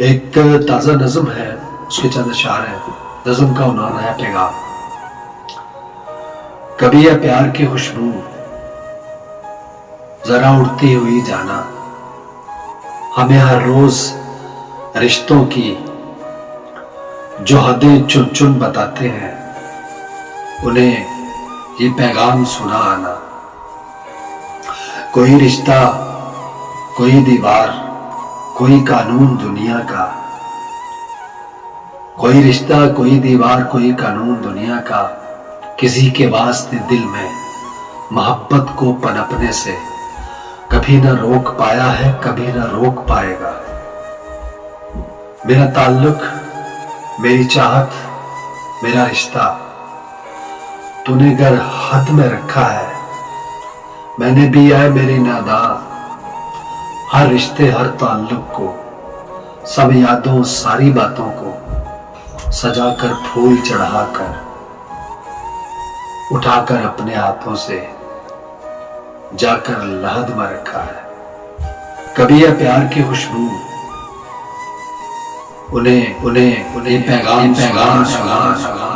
एक ताज़ा नज़म है, उसके चंद अशार हैं। नज़म का उन्वान है पैगाम। कभी है प्यार की खुशबू जरा उड़ती हुई जाना, हमें हर रोज रिश्तों की जो हदें चुन चुन बताते हैं, उन्हें ये पैगाम सुना आना। कोई रिश्ता, कोई दीवार, कोई कानून दुनिया का, कोई रिश्ता, कोई दीवार, कोई कानून दुनिया का, किसी के वास्ते दिल में मोहब्बत को पनपने से कभी न रोक पाया है, कभी न रोक पाएगा। मेरा ताल्लुक, मेरी चाहत, मेरा रिश्ता तूने गर हाथ में रखा है, मैंने भी है मेरी नादा। हर रिश्ते, हर ताल्लुक को, सब यादों, सारी बातों को सजाकर, फूल चढ़ाकर, उठाकर अपने हाथों से जाकर लहद में रखा है। कभी है प्यार की खुशबू, उन्हें पैगाम सुना।